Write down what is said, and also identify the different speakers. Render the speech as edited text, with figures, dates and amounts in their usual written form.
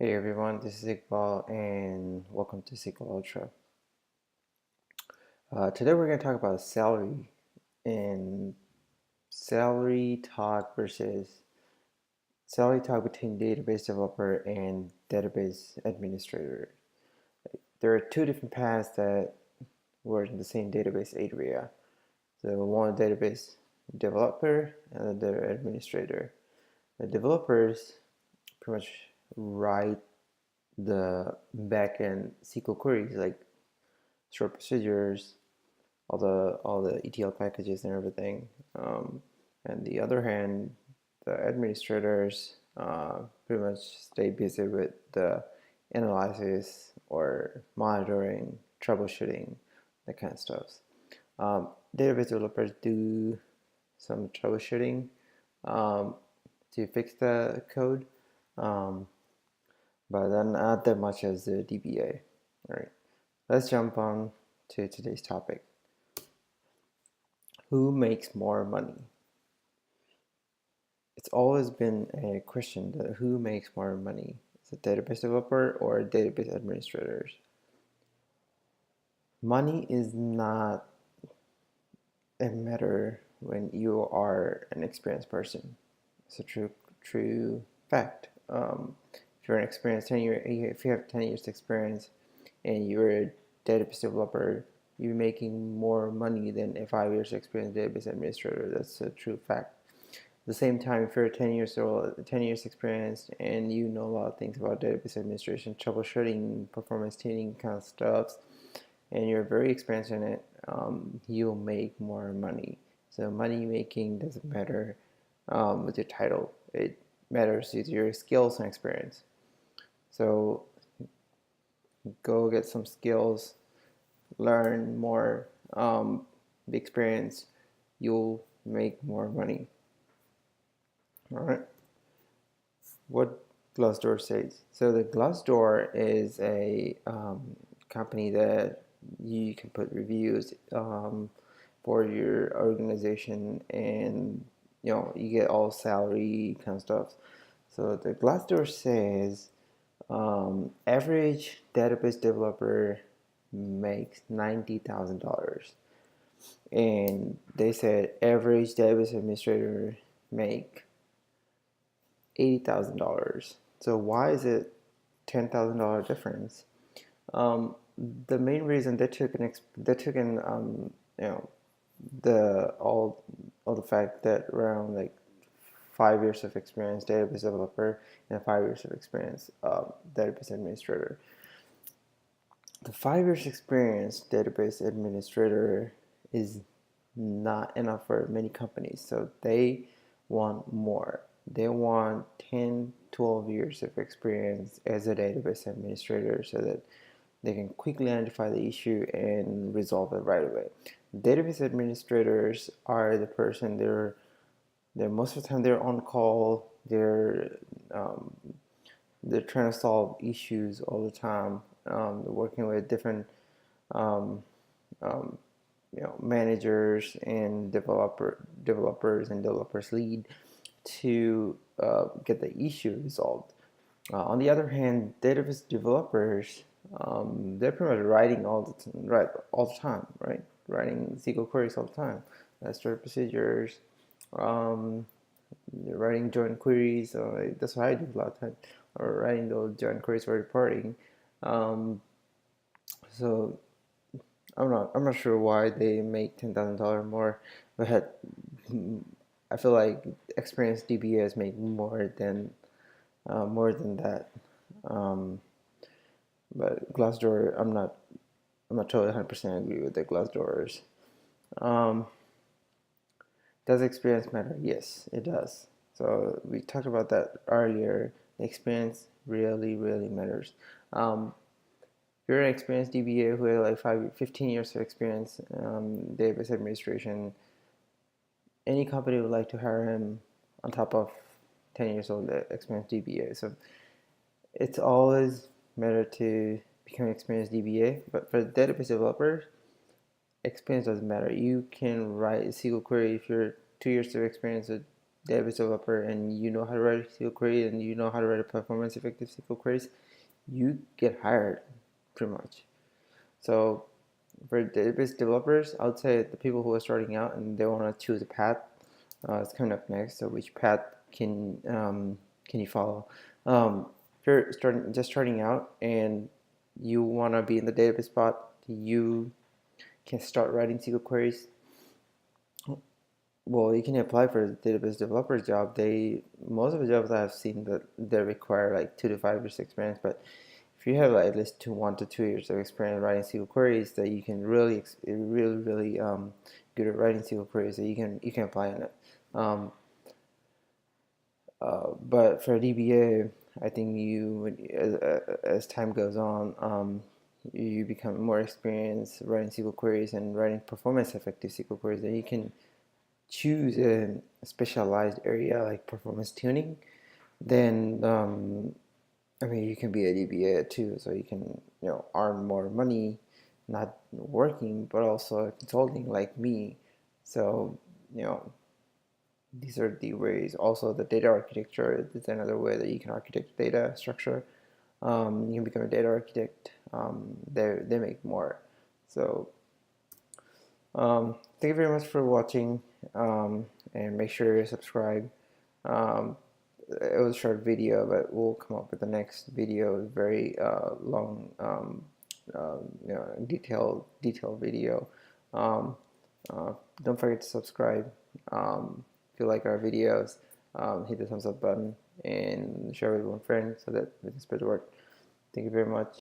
Speaker 1: Hey everyone, this is Iqbal and welcome to SQL ULTRA. Today we're going to talk about salary and salary talk versus salary talk between database developer and database administrator. There are two different paths that work in the same database area. So one database developer and the other administrator. The developers pretty much write the backend SQL queries like short procedures, all the ETL packages and everything. And the other hand, the administrators pretty much stay busy with the analysis or monitoring, troubleshooting, that kind of stuff. Database developers do some troubleshooting to fix the code, um, but then not that much as the DBA. All right, let's jump on to today's topic. Who makes more money? It's always been a question that who makes more money? Is it database developer or database administrators? Money is not a matter when you are an experienced person. It's a true fact. If you're an experienced if you have 10 years experience and you're a database developer, you're making more money than a 5 years experienced database administrator. That's a true fact. At the same time, if you're 10 years old, 10 years experienced, and you know a lot of things about database administration, troubleshooting, performance tuning kind of stuff, and you're very experienced in it, you'll make more money. So money making doesn't matter with your title. It matters with your skills and experience. So go get some skills, learn more, the experience, you'll make more money. All right. What Glassdoor says. So the Glassdoor is a company that you can put reviews for your organization, and you get all salary kind of stuff. So the Glassdoor says average database developer makes $90,000, and they said average database administrator make $80,000. So why is it $10,000 difference? The main reason they took in the all the fact that around like 5 years of experience database developer and 5 years of experience database administrator. The 5 years experience database administrator is not enough for many companies, so they want more. They want 10, 12 years of experience as a database administrator so that they can quickly identify the issue and resolve it right away. Database administrators are the person they're most of the time they're on call. They're trying to solve issues all the time. They're working with different um, um, managers and developers and developers lead to get the issue resolved. On the other hand, database developers, they're pretty much writing all the time, right? Writing SQL queries all the time, stored procedures, um, writing join queries. That's what I do a lot of time, or writing those join queries for reporting. Um, so I'm not sure why they make $10,000 more, but I feel like experienced DBAs make more than that. Um, but Glassdoor, I'm not totally 100% agree with the Glassdoors. Um, does experience matter? Yes, it does. So we talked about that earlier. The experience really matters. If you're an experienced DBA who has like 15 years of experience, database administration, any company would like to hire him on top of 10 years old experienced DBA. So it's always better to become an experienced DBA, but for database developers, experience doesn't matter. You can write a SQL query if you're 2 years of experience with database developer and you know how to write a SQL query and you know how to write a performance effective SQL queries, you get hired pretty much. So for database developers, I would say the people who are starting out and they want to choose a path, it's coming up next. So which path can you follow? If you're starting out and you want to be in the database spot, you can start writing SQL queries. Well, you can apply for the database developer job. Most of the jobs I've seen that they require like 2 to 5 years experience, but if you have like at least 1 to 2 years of experience writing SQL queries, that you can really good at writing SQL queries, that you can apply in it. But for a DBA, I think as time goes on, you become more experienced writing SQL queries and writing performance effective SQL queries, that you can choose a specialized area like performance tuning. Then I mean, you can be a DBA too, so you can earn more money, not working, but also consulting like me. So you know these are the ways. Also, the data architecture is another way that you can architect data structure. You can become a data architect. They make more. So thank you very much for watching, and make sure you subscribe. Um, it was a short video, but we'll come up with the next video, very long, detailed video. Um, don't forget to subscribe. If you like our videos, hit the thumbs up button and share with one friend so that we can spread the word. Thank you very much.